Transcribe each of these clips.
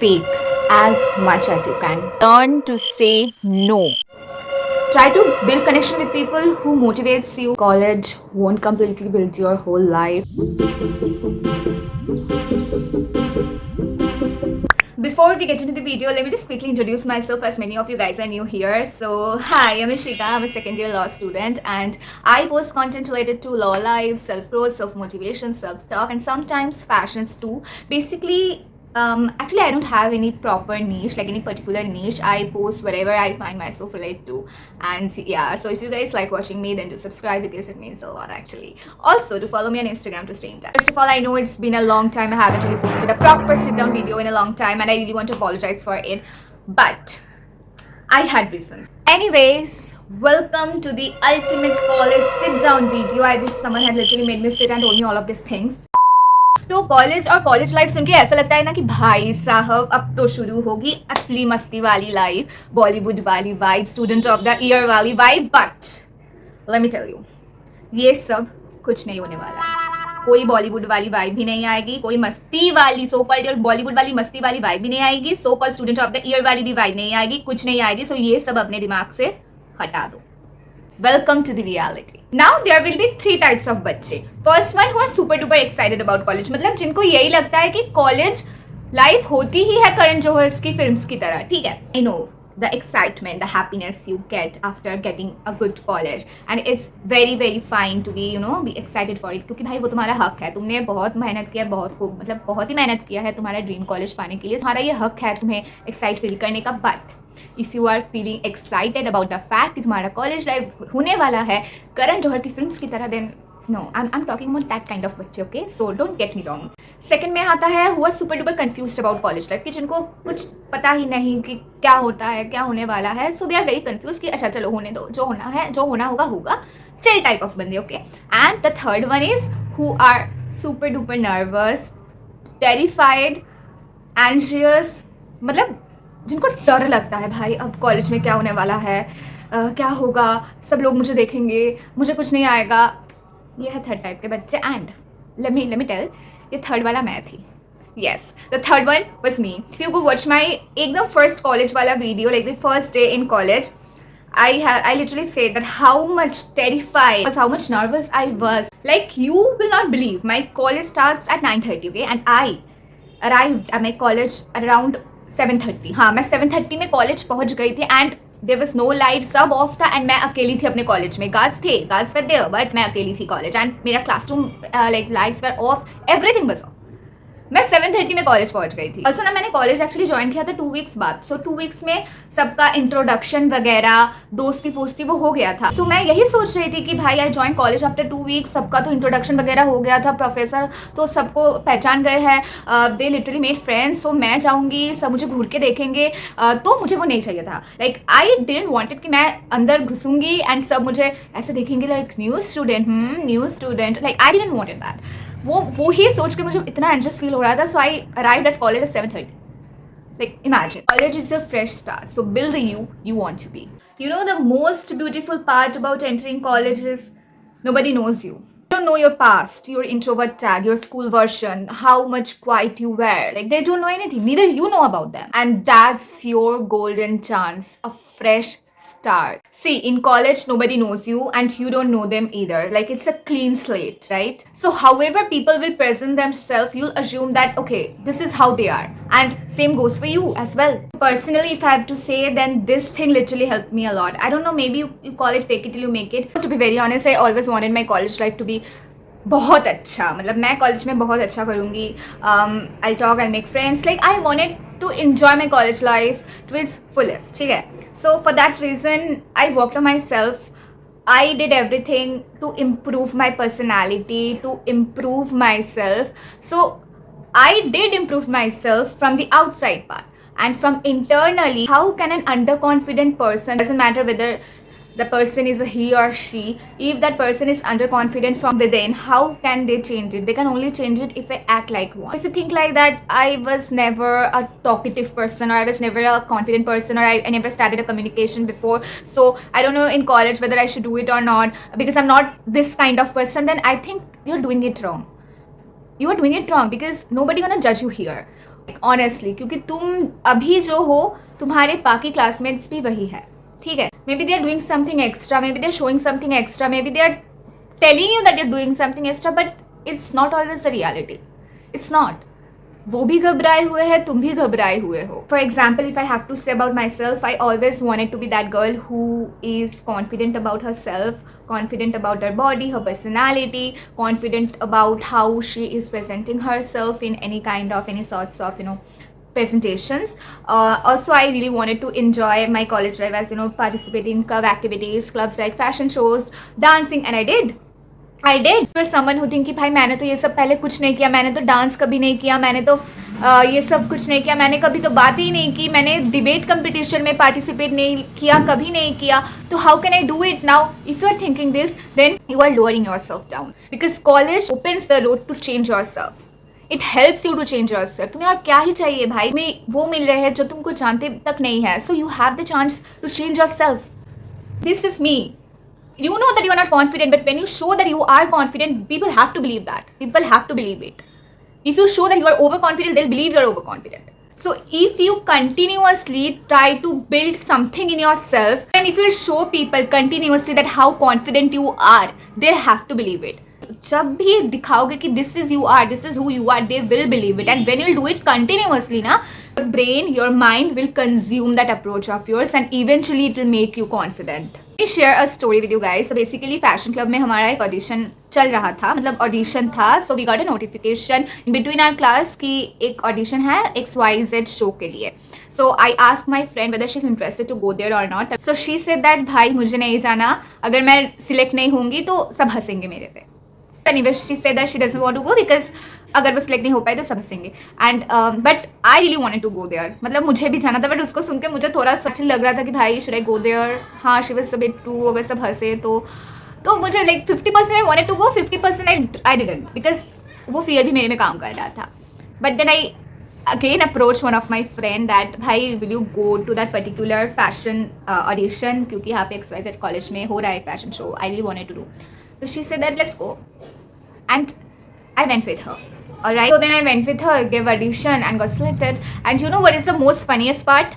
fake as much as you can. Learn to say no. Try to build connection with people who motivates you. College won't completely build your whole life. Before we get into the video, let me just quickly introduce myself, as many of you guys are new here. So, hi, I'm Ishita. I'm a second year law student and I post content related to law life, self-growth, self-motivation, self-talk, and sometimes fashions too. Basically, actually, I don't have any proper niche, like any particular niche. I post whatever I find myself relate to. And yeah, so if you guys like watching me, then do subscribe because it means a lot actually. Also, to follow me on Instagram to stay in touch. First of all, I know it's been a long time. I haven't really posted a proper sit-down video in a long time, and I really want to apologize for it. But I had reasons. Anyways, welcome to the ultimate college sit-down video. I wish someone had literally made me sit and told me all of these things. तो college और college life सुन के ऐसा लगता है ना कि भाई साहब अब तो शुरू होगी असली मस्ती वाली लाइफ, बॉलीवुड वाली vibe, student of the year वाली vibe. But let me tell you, ये सब कुछ नहीं होने वाला है. कोई बॉलीवुड वाली वाइब भी नहीं आएगी, कोई मस्ती वाली सो कॉल्ड बॉलीवुड वाली मस्ती वाली वाइब भी नहीं आएगी, so called student of the year वाली भी वाइब नहीं आएगी, कुछ नहीं आएगी. सो ये सब अपने दिमाग से हटा दो. Welcome to the reality. Now there will be 3 types of बच्चे. First one who are super duper excited about college. मतलब जिनको यही लगता है कि कॉलेज लाइफ होती ही है करण जौहर की फिल्म्स की तरह. ठीक है, I know the excitement, the happiness you get after getting a good college, and it's very very fine to be be excited for it. क्योंकि भाई वो तुम्हारा हक है. तुमने बहुत मेहनत किया, बहुत ही मेहनत किया है तुम्हारा ड्रीम कॉलेज पाने के लिए. तुम्हारा ये हक है तुम्हें एक्साइट फील करने का. But if you are feeling excited about the fact कि तुम्हारा कॉलेज लाइफ होने वाला है करण जौहर की फिल्म्स की तरह, then no, I am talking about that kind of बच्चे. Okay, so don't get me wrong. Second में आता है who are super duper confused about college life, कि जिनको कुछ पता ही नहीं कि क्या होता है, क्या होने वाला है. सो दे आर वेरी कंफ्यूज कि अच्छा चलो होने दो, जो होना है, जो होना होगा होगा, चिल टाइप ऑफ बंदे. Okay, and the third one is who are super duper nervous, terrified, anxious. मतलब जिनको डर लगता है भाई अब कॉलेज में क्या होने वाला है, क्या होगा, सब लोग मुझे देखेंगे, मुझे कुछ नहीं आएगा. ये है थर्ड टाइप के बच्चे. एंड लेट मी टेल, ये थर्ड वाला मैं थी. Yes, the third one was me. If you go watch my एकदम first college वाला video, like the first day in college, I literally said that how much terrified, how much nervous I was. Like you will not believe, my college starts at 9:30, okay, and I arrived at my college around 7:30. हाँ, मैं 7:30 में college पहुंच गई थी. And there was no light, सब off था, and मैं अकेली थी अपने कॉलेज में. गार्ड्स वर देयर, बट मैं अकेली थी कॉलेज. एंड मेरा classroom like lights were of, everything was of. मैं 7:30 में कॉलेज पहुंच गई थी. ऑल्सो ना मैंने कॉलेज एक्चुअली ज्वाइन किया था 2 वीक्स बाद. सो 2 वीक्स में सबका इंट्रोडक्शन वगैरह, दोस्ती फोस्ती वो हो गया था. सो मैं यही सोच रही थी कि भाई I join college after 2 weeks, सबका तो इंट्रोडक्शन वगैरह हो गया था, प्रोफेसर तो सबको पहचान गए हैं, दे लिटरली मेड फ्रेंड्स. सो मैं जाऊँगी, सब मुझे घूर के देखेंगे, तो मुझे वो नहीं चाहिए था. लाइक आई डिडंट वांटेड कि मैं अंदर घुसूंगी एंड सब मुझे ऐसे देखेंगे like new student. Like I didn't wanted that. वो ही सोच के मुझे इतना एंशियस फील हो रहा था. So I arrived at college at 7:30. Like imagine, college is your fresh start, so build the you want to be. You know the most beautiful part about entering college is nobody knows you. They don't know your past, your introvert tag, your school version, how much quiet you were. Like they don't know anything, neither you know about them. And that's your golden chance, a fresh start. See, in college nobody knows you and you don't know them either. Like it's a clean slate, right? So however people will present themselves, you'll assume that okay, this is how they are, and same goes for you as well. Personally, if I have to say, then this thing literally helped me a lot. I don't know, maybe you call it fake it till you make it. To be very honest, I always wanted my college life to be बहुत अच्छा. मतलब मैं college में बहुत अच्छा करूँगी. I talk, I make friends. Like I wanted to enjoy my college life to its fullest. ठीक है, so for that reason I worked on myself. I did everything to improve my personality, to improve myself. So I did improve myself from the outside part, and from internally, how can an underconfident person, doesn't matter whether the person is a he or she, if that person is underconfident from within, how can they change it? They can only change it if I act like one. If you think like that, I was never a talkative person, or I was never a confident person, or I never started a communication before, so I don't know in college whether I should do it or not, because I'm not this kind of person, then I think you're doing it wrong. You are doing it wrong because nobody gonna judge you here. Honestly, क्योंकि तुम अभी जो हो तुम्हारे बाकी classmates भी वही है, ठीक है. Maybe they are doing something extra, maybe they are showing something extra, maybe they are telling you that you are doing something extra, but it's not always the reality. It's not. वो भी घबराए हुए हैं, तुम भी घबराए हुए हो. For example, if I have to say about myself, I always wanted to be that girl who is confident about herself, confident about her body, her personality, confident about how she is presenting herself in any kind of any sorts of presentations. Also, I really wanted to enjoy my college life as participating in club activities, clubs like fashion shows, dancing, and I did. For someone who think कि भाई मैंने तो ये सब पहले कुछ नहीं किया, मैंने तो डांस कभी नहीं किया, मैंने तो ये सब कुछ नहीं किया, मैंने कभी तो बात ही नहीं की, मैंने डिबेट कंपटीशन में पार्टिसिपेट नहीं किया, कभी नहीं किया, तो how can I do it now? If you are thinking this, then you are lowering yourself down, because college opens the road to change yourself. It helps you to change yourself. तुम्हें और क्या ही चाहिए भाई, में वो मिल रहे हैं जो तुमको जानते तक नहीं है. So you have the chance to change yourself. This is me. You know that you are not confident, but when you show that you are confident, people have to believe that. People have to believe it. If you show that you are overconfident, they'll believe you are overconfident. So if you continuously try to build something in yourself, and if you show people continuously that how confident you are, they have to believe it. जब भी दिखाओगे कि this is you are, this is who you are, they will believe it. And when you do it continuously, na, your brain, your mind will consume that approach of yours, and eventually it will make you confident. Let me share a story with you guys. So basically fashion club में हमारा एक audition चल रहा था, मतलब audition था. So we got a notification in between our class कि एक ऑडिशन है XYZ शो के लिए. So I asked my friend whether she's interested to go there or not. So she said that भाई मुझे नहीं जाना, अगर मैं सिलेक्ट नहीं होंगी तो सब हंसेंगे मेरे पे. Anyway, she said that she doesn't want to go because अगर वो सिलेक्ट नहीं हो पाए तो सब हंसेंगे. And but I really wanted to go there, मतलब मुझे भी जाना था, बट उसको सुन के मुझे थोड़ा सच लग रहा था कि भाई शुड आई गो देयर. हाँ, she was a bit too, अगर सब हंसे तो मुझे like 50% I wanted to go, 50% I didn't, because वो फियर भी मेरे में काम कर रहा था. But then I again approached one of my friend that भाई will you go to that particular fashion audition, क्योंकि यहाँ पे XYZ कॉलेज में हो रहा है fashion show. I really wanted to do. So she said that let's go, and I went with her. Alright, so then I went with her, gave audition and got selected. And you know what is the most funniest part?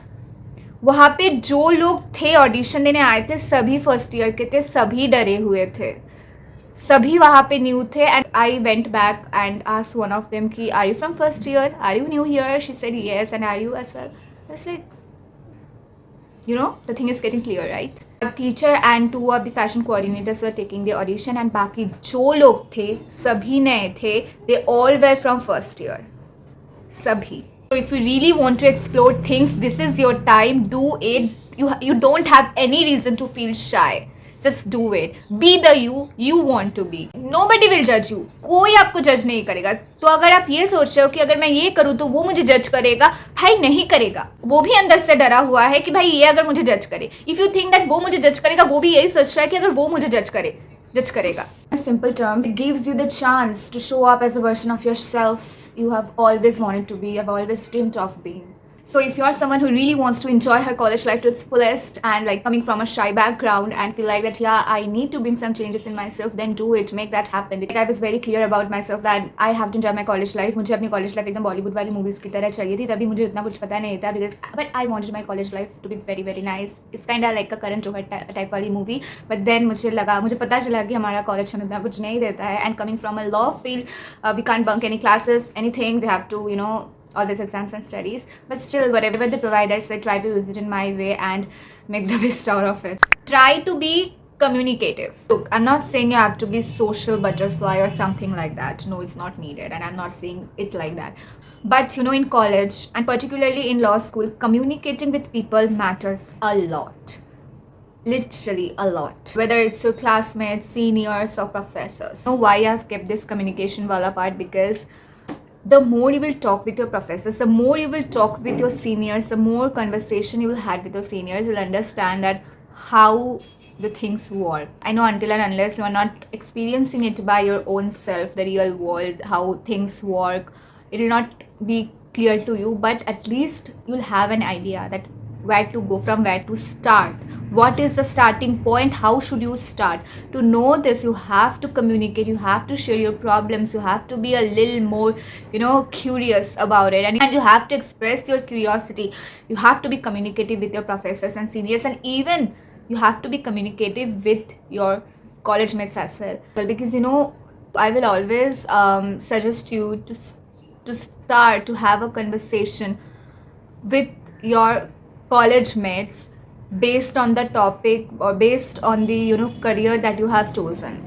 वहाँ पे जो लोग थे audition देने आए थे, सभी first year के थे, सभी डरे हुए थे, सभी वहाँ पे न्यू थे. And I went back and asked one of them कि are you from first year, are you new here? She said yes, and are you as well? I was like, the thing is getting clear, right? The teacher and 2 of the fashion coordinators were taking the audition, and बाकी जो लोग थे सभी नए थे. They all were from first year, सभी. So if you really want to explore things, this is your time. Do it. You don't have any reason to feel shy. Just do it. Be the you want to be. Nobody will judge you. कोई आपको जज नहीं करेगा. तो अगर आप ये सोच रहे हो कि अगर मैं ये करूँ तो वो मुझे जज करेगा, भाई नहीं करेगा. वो भी अंदर से डरा हुआ है कि भाई ये अगर मुझे जज करे. इफ यू थिंक दैट वो मुझे जज करेगा, वो भी यही सोच रहा है कि अगर वो मुझे जज करेगा. In simple terms, it gives you the chance to show up as a version of yourself you have always wanted to be, have always dreamed of being. So if you're someone who really wants to enjoy her college life to its fullest, and like coming from a shy background and feel like that, yeah, I need to bring some changes in myself, then do it, make that happen. Like I was very clear about myself that I have to enjoy my college life. मुझे अपनी college life एकदम बॉलीवुड वाली movies की तरह चाहिए थी, तभी मुझे इतना कुछ पता नहीं था, because but I wanted my college life to be very very nice. It's kind of like a Karan Johar type वाली movie. But then मुझे पता चला कि हमारा college हमें इतना कुछ नहीं देता है, and coming from a law field, we can't bunk any classes, anything. We have to all these exams and studies, but still whatever they provide us, I try to use it in my way and make the best out of it. Try to be communicative. Look, I'm not saying you have to be social butterfly or something like that. No, it's not needed, and I'm not saying it like that. But in college and particularly in law school, communicating with people matters a lot. Literally a lot. Whether it's your classmates, seniors, or professors. You know why I've kept this communication wala part? Because the more you will talk with your professors, the more you will talk with your seniors, the more conversation you will have with your seniors, you'll understand that how the things work. I know until and unless you are not experiencing it by your own self, the real world, how things work, it will not be clear to you, but at least you'll have an idea that where to go, from where to start. What is the starting point? How should you start? To know this, you have to communicate, you have to share your problems, you have to be a little more, curious about it, and you have to express your curiosity. You have to be communicative with your professors and seniors, and even you have to be communicative with your college mates as well, because I will always suggest you to start to have a conversation with your college mates based on the topic or based on the career that you have chosen.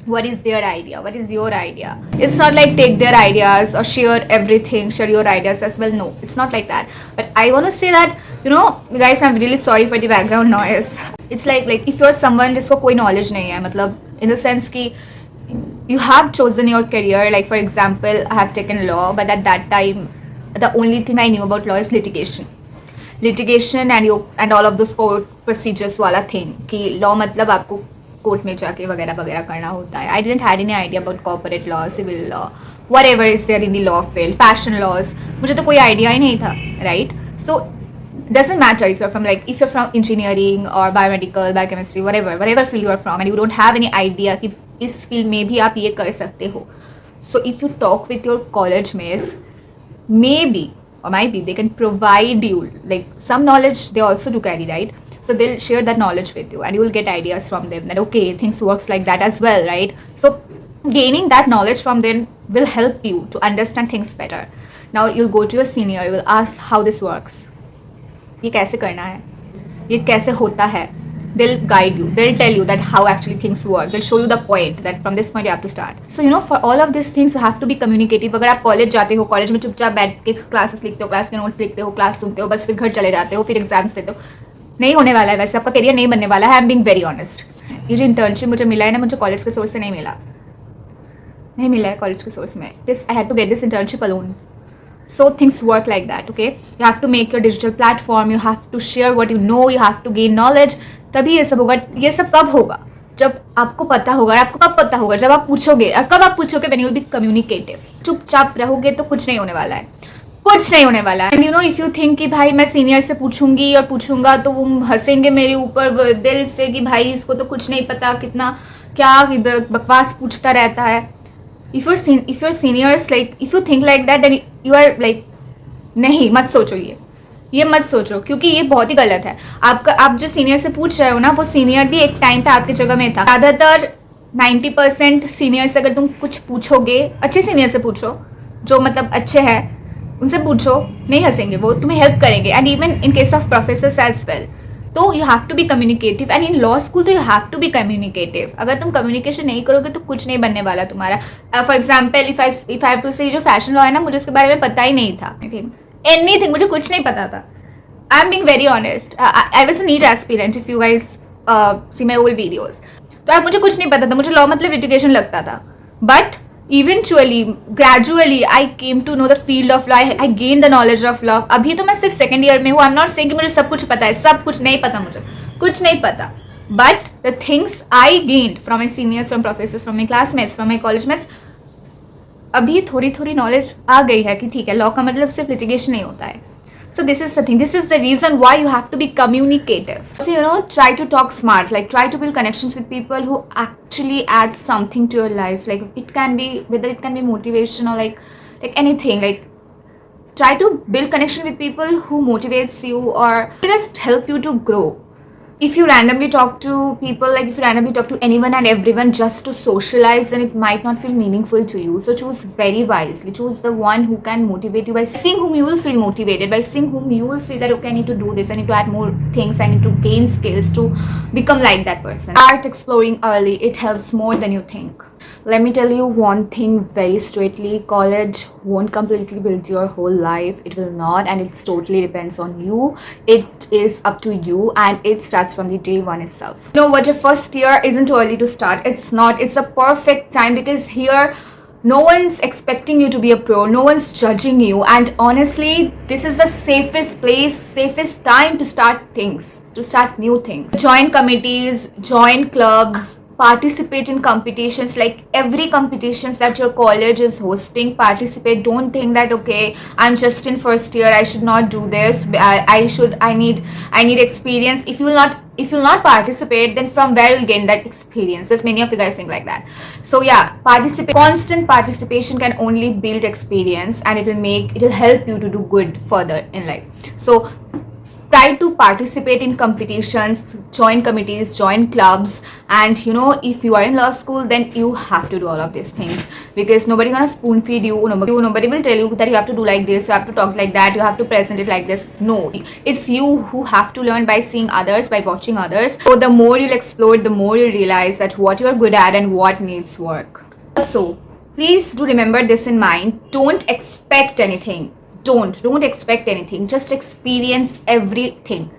What is their idea? What is your idea? It's not like take their ideas or share everything, share your ideas as well. No, it's not like that. But I want to say that, guys, I'm really sorry for the background noise. It's like if you're someone जिसको कोई knowledge नहीं है, मतलब in the sense कि you have chosen your career, like for example, I have taken law, but at that time, the only thing I knew about law is litigation and all of those court procedures वाला thing कि law मतलब आपको court में जाके वगैरह वगैरह करना होता है. I didn't had any idea about corporate law, civil law, whatever is there in the law field, fashion laws. मुझे तो कोई idea ही नहीं था, right? So doesn't matter if you're from engineering or biomedical, biochemistry, whatever field you are from, and you don't have any idea कि इस field में भी आप ये कर सकते हो. So if you talk with your college mates, maybe or might be they can provide you like some knowledge. They also do carry, right? So they'll share that knowledge with you, and you will get ideas from them that okay, things works like that as well, right? So gaining that knowledge from them will help you to understand things better. Now you'll go to your senior, you will ask how this works. ये कैसे करना है, ये कैसे होता है. They'll guide you, they'll tell you that how actually things work, they'll show you the point that from this point you have to start. So for all of these things you have to be communicative. अगर आप college जाते हो, college में चुपचाप बैठ के classes लिखते हो, क्लास के नोट्स लिखते हो, क्लास सुनते हो, बस फिर घर चले जाते हो, फिर एग्जाम्स देते हो, नहीं होने वाला है. वैसे आपका करियर नहीं बनने वाला है. आई एम बीइंग वेरी ऑनेस्ट. ये जो इंटर्नशिप मुझे मिला है ना, मुझे कॉलेज के सोर्स से नहीं मिला है कॉलेज के सोर्स में. This I had to get this internship alone. So things work like that, okay? You have to make your digital platform, you have to share what you know, you have to gain knowledge. तभी ये सब होगा. ये सब कब होगा? जब आपको पता होगा. आपको कब पता होगा? जब आप पूछोगे. और कब आप पूछोगे? when you will be communicative. चुपचाप रहोगे तो कुछ नहीं होने वाला है. And if you think कि भाई मैं सीनियर से पूछूंगी और पूछूंगा तो वो हंसेंगे मेरे ऊपर दिल से कि भाई इसको तो कुछ नहीं पता, कितना क्या इधर बकवास पूछता रहता है. If your seniors, like if you think like that, then you are like नहीं, मत सोचो ये मत सोचो, क्योंकि ये बहुत ही गलत है. आप जो सीनियर से पूछ रहे हो ना, वो सीनियर भी एक टाइम पे आपकी जगह में था. ज़्यादातर 90% सीनियर से अगर तुम कुछ पूछोगे, अच्छे सीनियर से पूछो जो मतलब अच्छे हैं, उनसे पूछो, नहीं हंसेंगे, वो तुम्हें हेल्प करेंगे. And even in case of professors as well. तो you have to be communicative, and in law school तो you have to be communicative. अगर तुम कम्युनिकेशन नहीं करोगे तो कुछ नहीं बनने वाला तुम्हारा. For example if I have to say जो फैशन लॉ है ना, मुझे उसके बारे में पता ही नहीं था. एनीथिंग मुझे कुछ नहीं पता था. I am being very honest. I was a NEET aspirant if you guys see my old videos. तो अब मुझे कुछ नहीं पता था. मुझे लॉ मतलब लिटिगेशन लगता था. But eventually, gradually, I came to know the field of law. I gained the knowledge of law. अभी तो मैं सिर्फ सेकेंड ईयर में हूँ. I'm not saying कि मुझे सब कुछ पता है. सब कुछ नहीं पता, मुझे कुछ नहीं पता. But the things I gained from my seniors, from professors, from my classmates, from my college mates, अभी थोड़ी थोड़ी नॉलेज आ गई है कि ठीक है, लॉ का मतलब सिर्फ लिटिगेशन नहीं होता है. So this is the thing. This is the reason why you have to be communicative. So try to talk smart. Like try to build connections with people who actually add something to your life. Like it can be whether it can be motivation or like anything. Like try to build connection with people who motivates you or just help you to grow. If you randomly talk to people, like if you randomly talk to anyone and everyone just to socialize, then it might not feel meaningful to you. So choose very wisely. Choose the one who can motivate you, by seeing whom you will feel motivated, by seeing whom you will feel that okay, I need to do this, I need to add more things, I need to gain skills to become like that person. Start exploring early. It helps more than you think. Let me tell you one thing very straightly. College won't completely build your whole life. It will not, and it totally depends on you. It is up to you, and it starts from the day one itself. You know what? Your first year isn't too early to start. It's not. It's a perfect time because here no one's expecting you to be a pro. No one's judging you, and honestly, this is the safest place, safest time to start things, to start new things. Join committees, join clubs, participate in competitions, like every competitions that your college is hosting. Participate. Don't think that okay, I'm just in first year, I should not do this. I need experience. If you'll not participate, then from where you'll gain that experience? There's many of you guys think like that. So yeah, participate. Constant participation can only build experience, and it will help you to do good further in life. So try to participate in competitions, join committees, join clubs, and if you are in law school, then you have to do all of these things, because nobody gonna spoon feed you. Nobody will tell you that you have to do like this, you have to talk like that, you have to present it like this. No, it's you who have to learn by seeing others, by watching others. So the more you'll explore, the more you'll realize that what you're good at and what needs work. So please do remember this in mind. Don't expect anything. Don't expect anything. Just experience everything.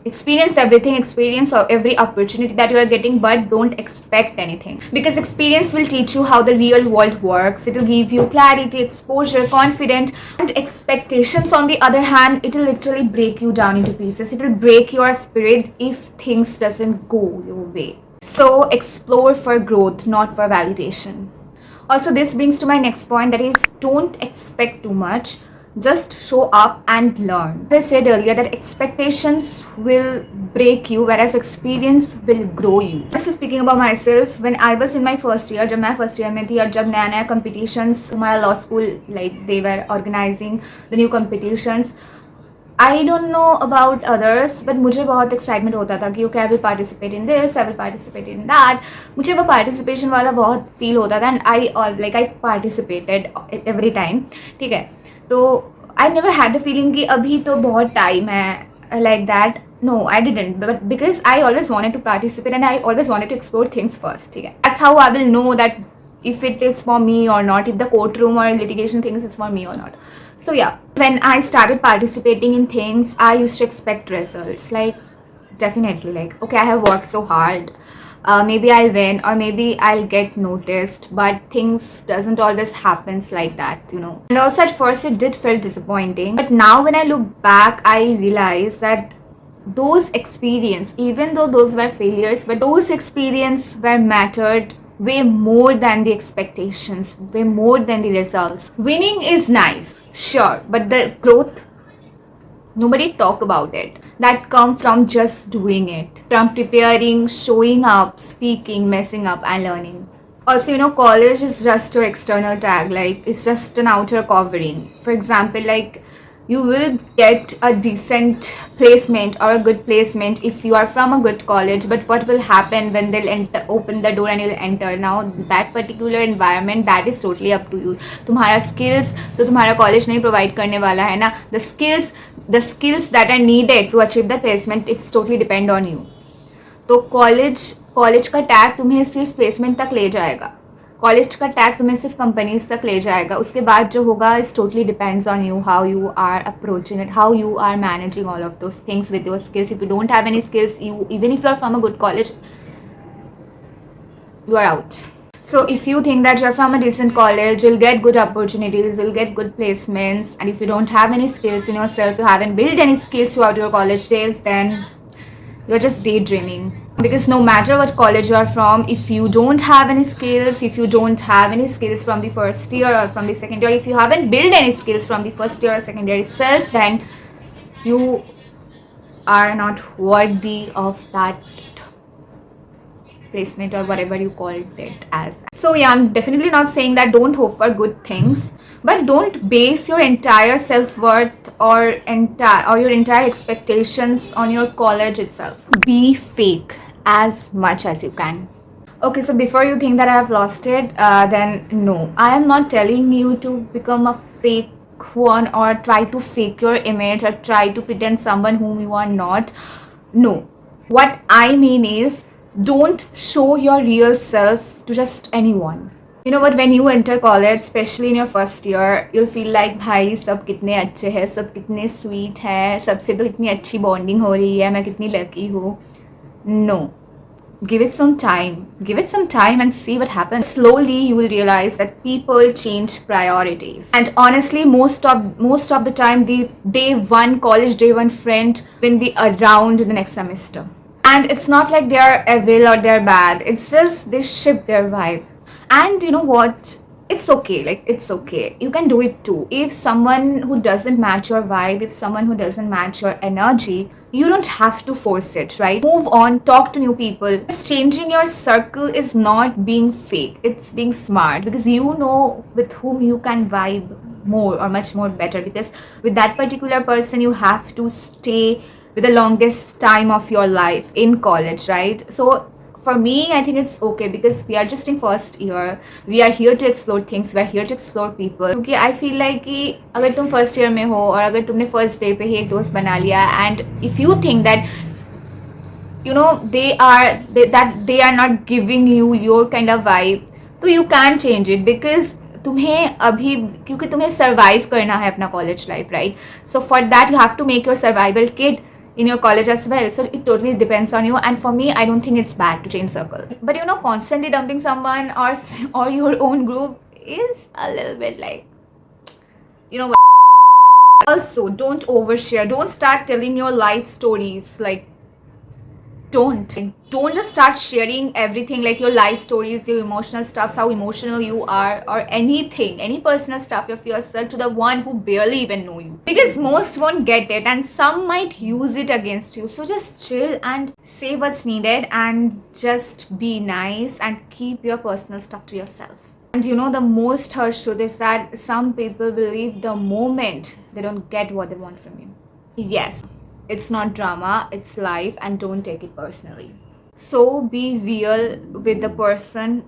Experience every opportunity that you are getting, but don't expect anything, because experience will teach you how the real world works. It will give you clarity, exposure, confidence. And expectations, on the other hand, it will literally break you down into pieces. It will break your spirit if things doesn't go your way. So explore for growth, not for validation. Also, this brings to my next point, that is, don't expect too much. Just show up and learn. As I said earlier, that expectations will break you, whereas experience will grow you. Just speaking about myself, when I was in my first year, जब मैं first year में थी और जब नया competitions हमारा law school, like they were organizing the new competitions, I don't know about others, but मुझे बहुत excitement होता था कि okay, I will participate in this, I will participate in that. मुझे वो participation वाला बहुत feel होता था, and I participated every time. ठीक है, तो I never had the feeling कि अभी तो बहुत time है, like that. No, I didn't, but because I always wanted to participate and I always wanted to explore things first. ठीक है, that's how I will know that if it is for me or not, if the courtroom or litigation things is for me or not. So yeah, when I started participating in things, I used to expect results, like definitely, like okay, I have worked so hard, maybe I'll win or maybe I'll get noticed, but things doesn't always happens like that, And also at first it did feel disappointing, but now when I look back, I realize that those experience, even though those were failures, but those experience were mattered way more than the expectations, way more than the results. Winning is nice, sure, but the growth, nobody talk about it. That come from just doing it, from preparing, showing up, speaking, messing up, and learning. Also, college is just your external tag, like it's just an outer covering. For example, like you will get a decent placement or a good placement if you are from a good college, but what will happen when they'll open the door and you'll enter? Now that particular environment, that is totally up to you. तुम्हारा skills तो तुम्हारा college नहीं provide करने वाला है ना. The skills that are needed to achieve the placement, it's totally depend on you. तो college का tag तुम्हें सिर्फ placement तक ले जाएगा. कॉलेज का टैग तुम्हें सिर्फ कंपनीज तक ले जाएगा. उसके बाद जो होगा is totally depends on you, how you are approaching it, how you are managing all of those things with your skills. If you don't have any skills, you even if you are from a good college, you are out. So if you think that you're from a decent college, you'll get good opportunities, you'll get good placements, and if you don't have any skills in yourself, you haven't built any skills throughout your college days, then you're just daydreaming. Because no matter what college you are from, if you don't have any skills, if you don't have any skills from the first year or from the second year, if you haven't built any skills from the first year or second year itself, then you are not worthy of that placement or whatever you called it as. So yeah, I'm definitely not saying that don't hope for good things, but don't base your entire self-worth or your entire expectations on your college itself. Be fake as much as you can. Okay, so before you think that I have lost it, then no, I am not telling you to become a fake one or try to fake your image or try to pretend someone whom you are not. No, what I mean is don't show your real self to just anyone. You know what, when you enter college, especially in your first year, you'll feel like भाई सब कितने अच्छे हैं, सब कितने sweet हैं, सबसे तो इतनी अच्छी bonding हो रही है, मैं कितनी lucky हूँ. No, give it some time and see what happens. Slowly you will realize that people change priorities, and honestly most of the time the day one college day one friend will be around in the next semester. And it's not like they're evil or they're bad, it's just they ship their vibe. And you know what, it's okay, like it's okay, you can do it too. If someone who doesn't match your vibe, if someone who doesn't match your energy, you don't have to force it, right? Move on, talk to new people. Changing your circle is not being fake, it's being smart, because you know with whom you can vibe more or much more better, because with that particular person you have to stay with the longest time of your life in college, right? So for me, I think it's okay, because we are just in first year, we are here to explore things, we are here to explore people. क्योंकि I feel like कि अगर तुम first year में हो और अगर तुमने first day पे ही एक दोस्त बना लिया, and if you think that you know that they are not giving you your kind of vibe, तो you can change it, because तुम्हें अभी, क्योंकि तुम्हें सर्वाइव करना है अपना college life, right? So for that you have to make your survival kit in your college as well. So it totally depends on you, and for me, I don't think it's bad to change circle. But you know, constantly dumping someone or your own group is a little bit like, you know what? Also, don't overshare, don't start telling your life stories, like don't just start sharing everything, like your life stories, your emotional stuff, how emotional you are, or anything, any personal stuff of yourself to the one who barely even know you, because most won't get it and some might use it against you. So just chill and say what's needed and just be nice and keep your personal stuff to yourself. And you know, the most harsh truth is that some people will leave the moment they don't get what they want from you. Yes, it's not drama, it's life, and don't take it personally. So be real with the person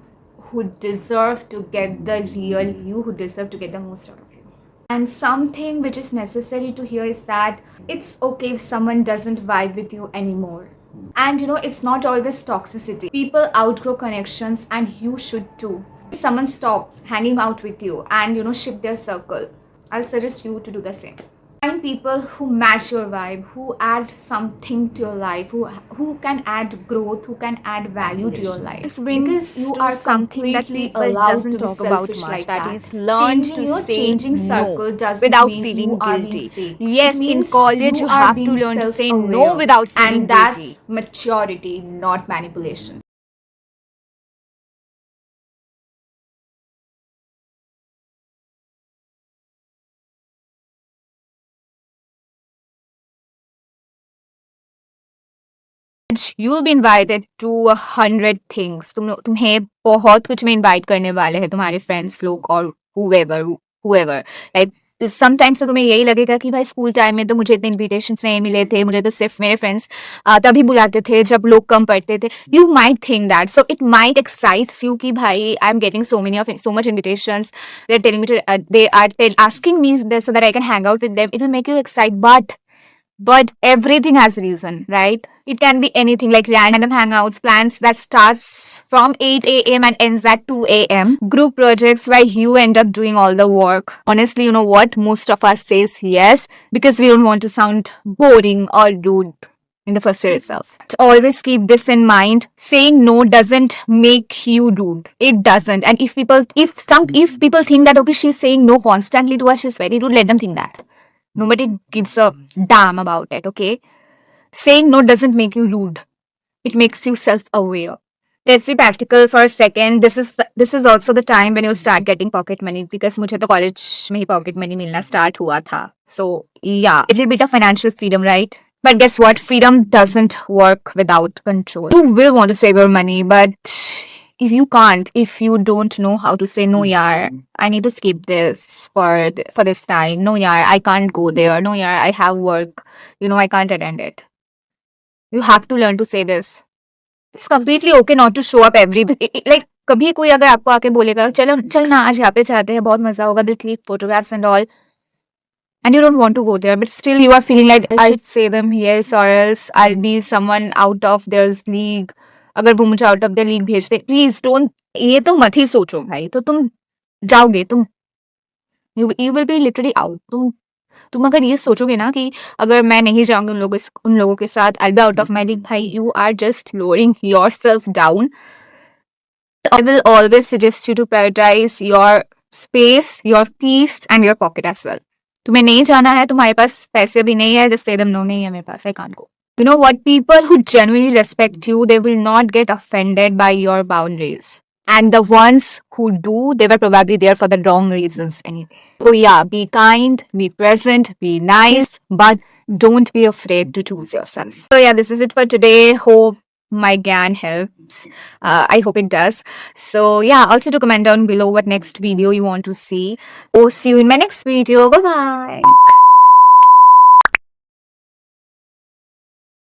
who deserve to get the real you, who deserve to get the most out of you. And something which is necessary to hear is that it's okay if someone doesn't vibe with you anymore. And you know, it's not always toxicity. People outgrow connections, and you should too. If someone stops hanging out with you and you know, shift their circle, I'll suggest you to do the same. Find people who match your vibe, who add something to your life, who can add growth, who can add value to your life. This brings Because you to are something that completely people allowed doesn't to be talk about selfish much. like That that. is, learn to Your say changing circle no doesn't without mean feeling you are guilty. being fake. Yes, It in means college you are have to being learn to say no self-aware. without feeling And that's guilty. maturity, not manipulation. You'll be invited to 100 things. तुम्हें बहुत कुछ में invite करने वाले हैं तुम्हारे friends लोग और whoever. Like sometimes तो तुम्हें यही लगेगा कि भाई स्कूल टाइम में तो मुझे इतने invitations नहीं मिले थे, मुझे तो सिर्फ मेरे friends तभी बुलाते थे जब लोग कम पढ़ते थे. You might think that, so it might excite you कि भाई I'm getting so much invitations. They're telling me to they are asking me this so that I can hang out with them. It will make you excited, but everything has a reason, right? It can be anything like random hangouts, plans that starts from 8 a.m. and ends at 2 a.m. Group projects where you end up doing all the work. Honestly, you know what? Most of us says yes because we don't want to sound boring or rude in the first year itself. Always keep this in mind. Saying no doesn't make you rude. It doesn't. And if people think that okay, she's saying no constantly to us, she's very rude, let them think that. Nobody gives a damn about it, okay? Saying no doesn't make you rude. It makes you self-aware. Let's be practical for a second. This is also the time when you start getting pocket money because मुझे तो college में ही pocket money मिलना start हुआ था. So yeah, a little bit of financial freedom, right? But guess what? Freedom doesn't work without control. You will want to save your money, but if you don't know how to say no, yaar, I need to skip this for this time. No, yaar, I can't go there. No, yaar, I have work. You know, I can't attend it. You have to learn to say this. It's completely okay not to show up like कभी कोई अगर आपको आके बोलेगा चल ना आज यहाँ पे जाते हैं बहुत मजा होगा, we'll click photographs and all, and you don't want to go there, but still you are feeling like I should say them yes or else I'll be someone out of their league. अगर वो मुझे out of the league भेजते, please don't, ये तो मत ही सोचो भाई. तो तुम जाओगे, you will be literally out. तुम अगर ये सोचोगे ना कि अगर मैं नहीं जाऊंगी उन लोगों के साथ, I be out of my league, भाई you are just lowering yourself down. I will always suggest you to prioritise your space, your peace and your pocket as well. तुम्हें नहीं जाना है, तुम्हारे पास पैसे भी नहीं है, जस्ट से देम नो, नहीं है मेरे पास, I can't go. You know what? People who genuinely respect you, they will not get offended by your boundaries. And the ones who do, they were probably there for the wrong reasons anyway. So yeah, be kind, be present, be nice, but don't be afraid to choose yourself. So yeah, this is it for today. Hope my GAN helps. I hope it does. So yeah, also do comment down below what next video you want to see. Oh, see you in my next video. Bye bye.